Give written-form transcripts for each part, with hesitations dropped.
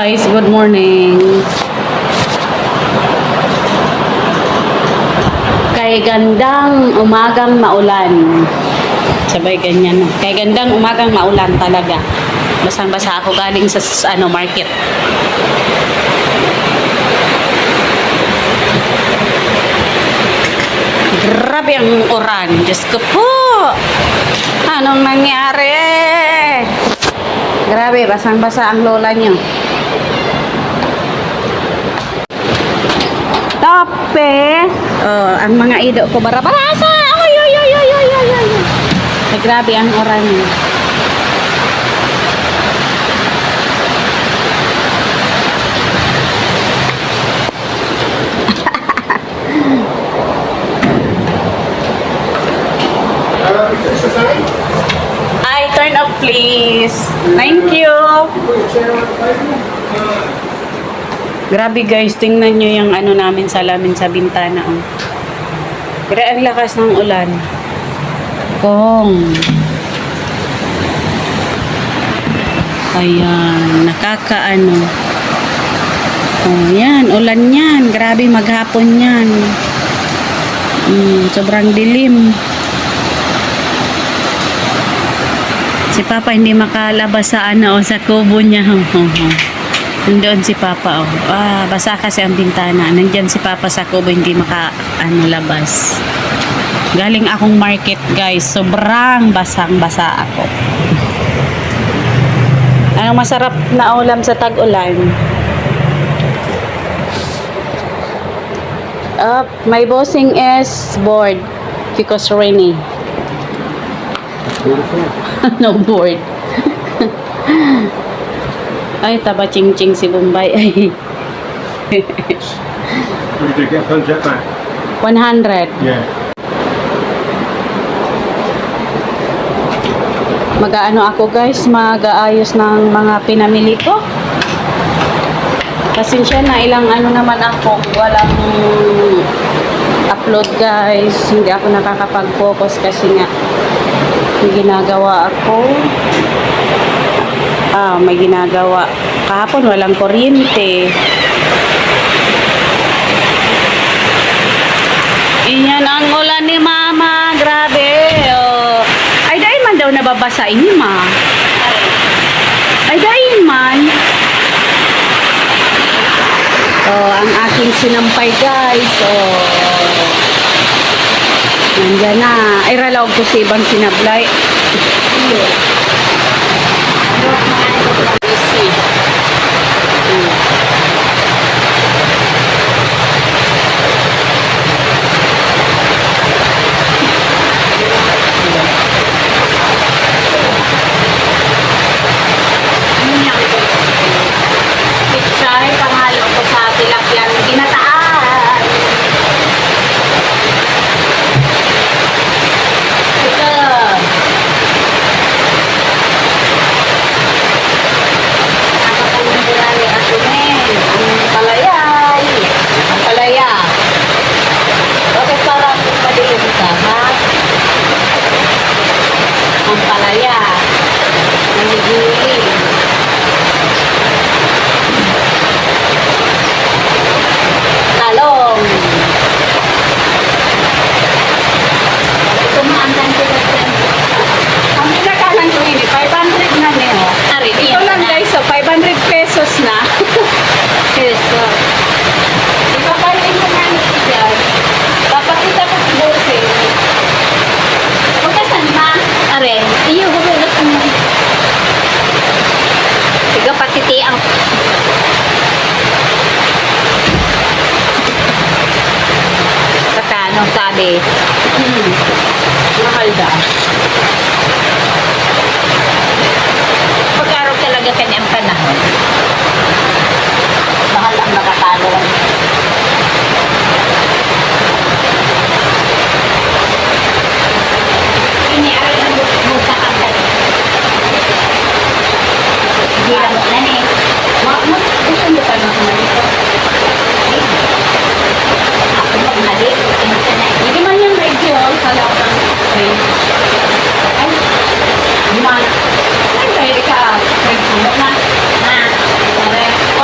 Guys, good morning. Kay gandang umagang maulan. Sabay ganyan. Kay gandang umagang maulan talaga. Basang-basa ako galing sa market. Grabe ang uran. Diyos ko po. Anong nangyari? Grabe, basang-basa ang lola nyo. Tope! Oh, ang mga ido ko barabarasa! Ay, ay, ay, ay, ay, ay, ay. Ay, grabe ang oran nyo. Ay, turn off please. Thank you. Grabe guys, tingnan nyo yung namin salamin sa bintana. Oh. Pero ang lakas ng ulan. Kong. Ayan, nakakaano. Oh, yan, ulan yan. Grabe maghapon yan. Sobrang dilim. Si Papa hindi makalabas sa sa kubo niya. Nandoon si Papa. Basa kasi ang bintana. Nandiyan si Papa sa kubo, hindi labas. Galing akong market, guys. Sobrang basang-basa ako. Anong masarap na ulam sa tag-ulan? My bossing is bored because rainy. No bored. Ay, taba ching-ching si Bombay. Ay. What did you get on jetpack? 100. Yeah. Mag-aano ako guys, mag-aayos ng mga pinamili ko. Pasensya na, ilang naman ako, walang upload guys. Hindi ako nakakapag-focus kasi nga may ginagawa ako. May ginagawa. Kahapon walang kuryente. Iyan ang ulan ni Mama. Grabe. Oh. Ay, dahil man daw nababasa ini, Ma. Ay, dahil man. Oh, ang aking sinampay, guys. Oh. Nandiyan na. Ay, ralawag ko si ibang sinablay. Pichay, panghalo ko sa tilapiyang ginataan. Ito. Nakakatangin ko na ni Atunin. Ang palayay. Ang palaya. Bakit parang madilim ka, ha? Ang palaya. Nanigili. Talong. Tumaandan ko dyan. Ang pinakalan ko ini, 500 na niyo. Ito lang guys, so 500 pesos na. Peso. Ipapalit mo nga nito dyan. Papakita ko si Bossing. Huwag ka saan ma? Are, iyo, huwag ka mo. Tiga patiti ang... Anong sabi? Mahal daw. Pag-araw talaga kanyang panahon. Mahal ang nakatalong. Ini-aral ang buka ang kanya. Hindi lang mo na eh. Gusto mo pa nang kumalito? Ako magmali. Hindi man yung radio sa loob ng range. Ay, di man. Ay, pwede ka. Pwede ka na. Ha? Pwede.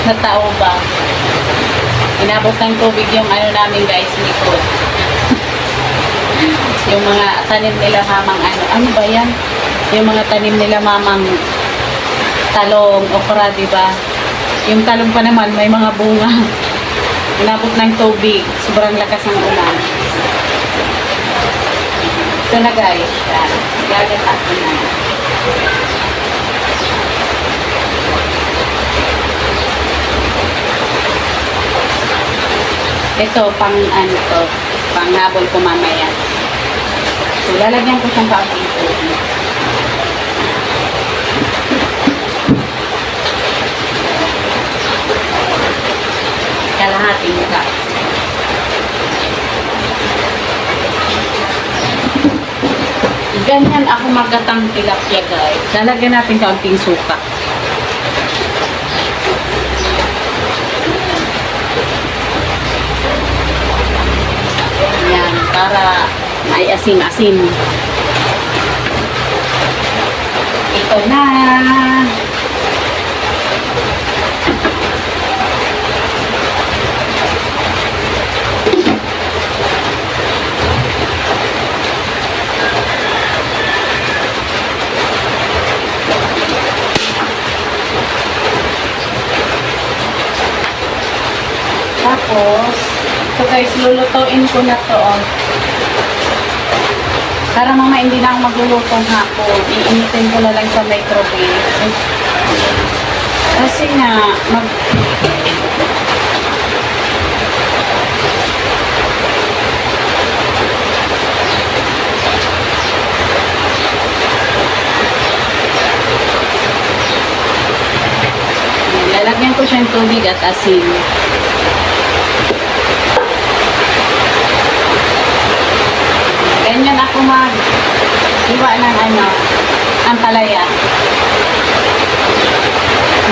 Sa tao ba? Inabot ng tubig yung ano namin guys, likod. Yung mga tanim nila mamang ano ba yan? Yung mga tanim nila mamang talong, okra, di ba? Yung talong pa naman may mga bunga. Inabot ng tubig, sobrang lakas ng ulan. Ito na guys, yan. Gagatas ko na. Ito, pang ano to, pang habol ko mamaya. So, lalagyan ko siyang kaunting tubig. Kalahating ka. Ganyan ako magatang tilapia guys. Lalagyan natin kaunting suka. Yan, para may asin-asin. Ito na. Tapos, ito guys, lulutuin ko na to. Para mama hindi na ako maglulutong hapon. Iinitin ko na lang sa microwave. Kasi nga, lalagyan ko siyang tubig at asin. Ganyan ako mag-iwa ng ang palaya.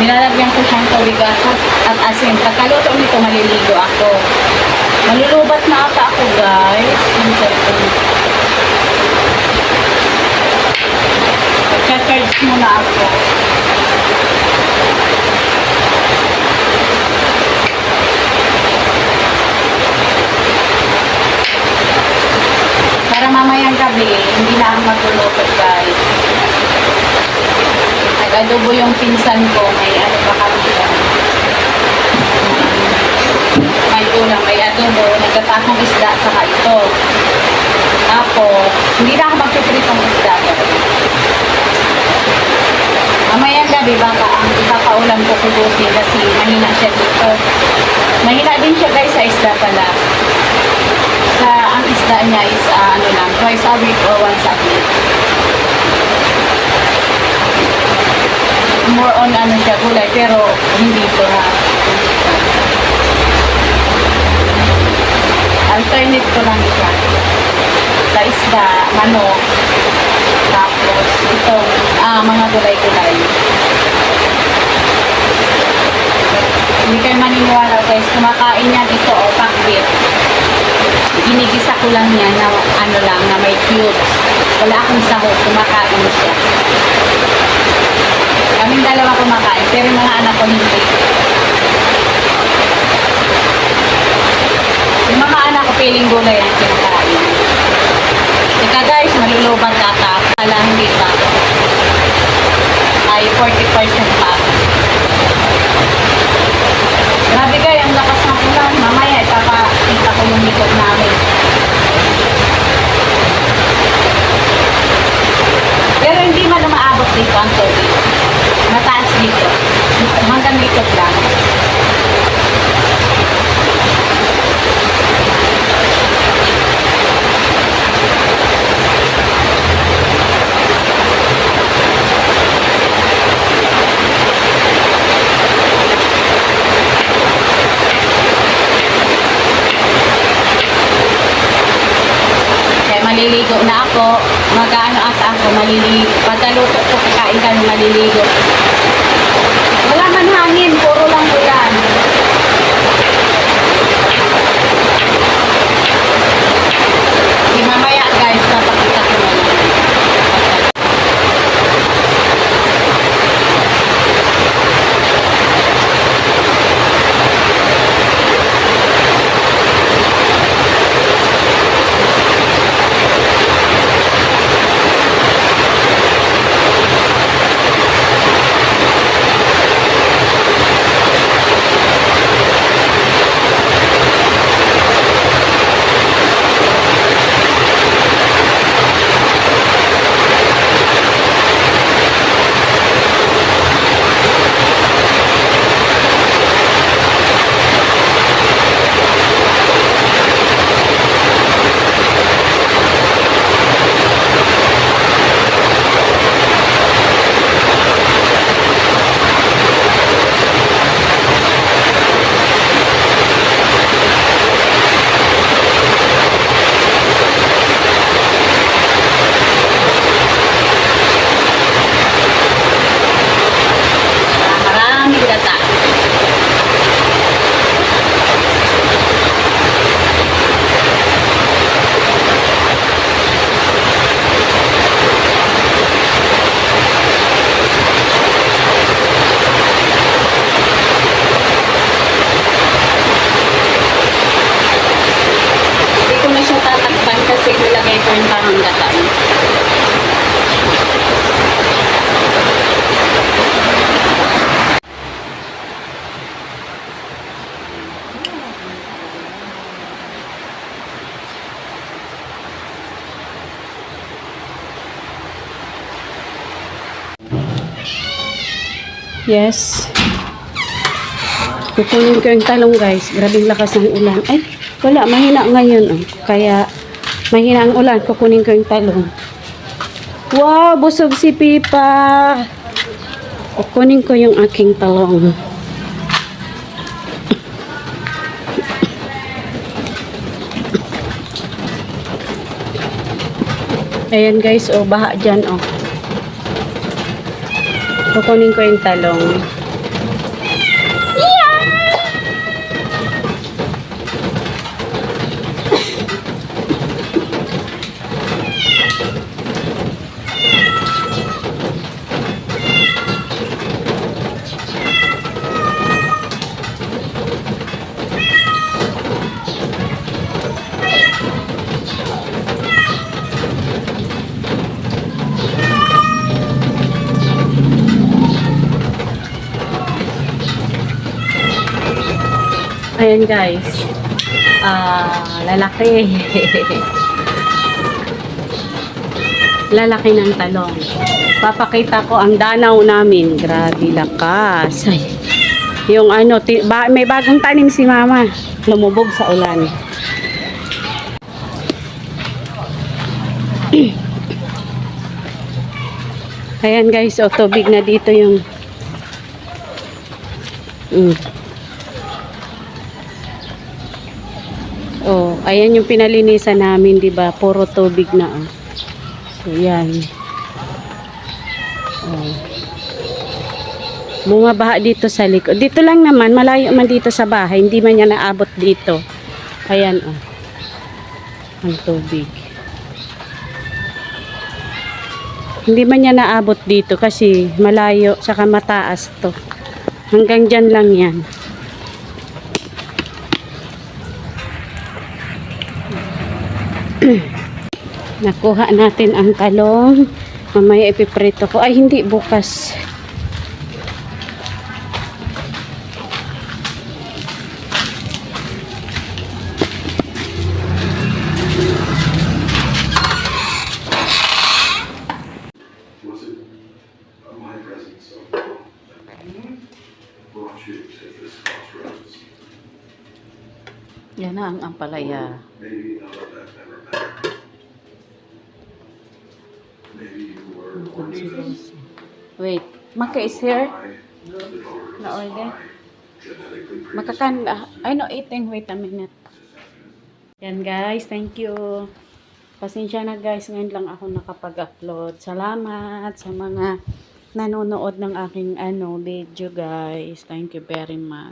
Nilalagyan ko siyang tubig at asin. Pagkaluto nito, maliligo ako. Malulubat na ata ako, guys. Pagka-charge muna ako. Para mamayang gabi, hindi na ako magluluto guys. Nag-adobo yung pinsan ko, may ano pa kami dyan. May ulam, may adobo, nagkatakong isda, saka ito. Tapos, hindi na ako magpipritong isda. Mamayang gabi, baka ang ipapaulam ko kubusin kasi mahina siya dito. Mahina din siya guys sa isda pala. Ang isda niya is ano lang, twice a week or once a week. More on ano siya, gulay, pero hindi ito ha. Alternate ko lang siya. Sa isda, manok, tapos itong mga gulay-gulay. Hindi kayo maniniwala guys, kumakain yan ito o pakbit. Ginigisa ko lang yan na ano lang, na may cubes. Wala akong sahog, kumakain siya. Kaming dalawa kumakain, pero yung mga anak ko hindi. Yung mga anak ko piling gulay ang kinakain. Teka guys, malulubat ata. Wala, hindi pa. Ay, 40% pa. Grabe guys, ang lakas ng ulan. Mamaya, ipapakita ko yung likod namin. Pero hindi man umaabot dito ang tubig. Mataas dito. Hanggang likod lang. Maliligo na ako, mag-ano ata ako, maliligo. Pagkaluto ko, kakain ka ng maliligo. Wala man hangin, puro lang ulan. Di mamaya guys, napakita ko na lang. Yes. Kukunin ko yung talong guys. Grabing lakas ng ulan. Ay, wala. Mahina ngayon. Oh. Kaya, mahina ang ulan. Kukunin ko yung talong. Wow, busog si Pipa. Kukunin ko yung aking talong. Ayan guys, oh, baha dyan, oh. Kukunin ko yung talong. Ayan guys. Lalaki. Lalaki ng talong. Papakita ko ang danaw namin. Grabe lakas. Ay. Yung ano, may bagong tanim si mama. Lumubog sa ulan. Ayan guys, oh, tubig na dito yung Oh, ayan yung pinalinisan namin, 'di ba? Puro tubig na. Oh. So, yan. Oh. Bumabaha dito sa likod. Dito lang naman, malayo man dito sa bahay, hindi man niya naabot dito. Ayan, oh. Ang tubig. Hindi man niya naabot dito kasi malayo, saka mataas to. Hanggang dyan lang yan. Nakuha natin ang talong. Mamaya ipiprito ko. Ay, hindi, bukas. Was it my presence of brought you to this crossroads? Yan na ang ampalaya. Maybe none of that ever mattered. Maybe you were once as Wait, Maka is here? I, the daughter of Na order? spy, genetically Makakan, I know eating. Wait a minute. Yan guys, thank you. Pasensya na guys, ngayon lang ako nakapag-upload. Salamat sa mga nanonood ng aking video guys. Thank you very much.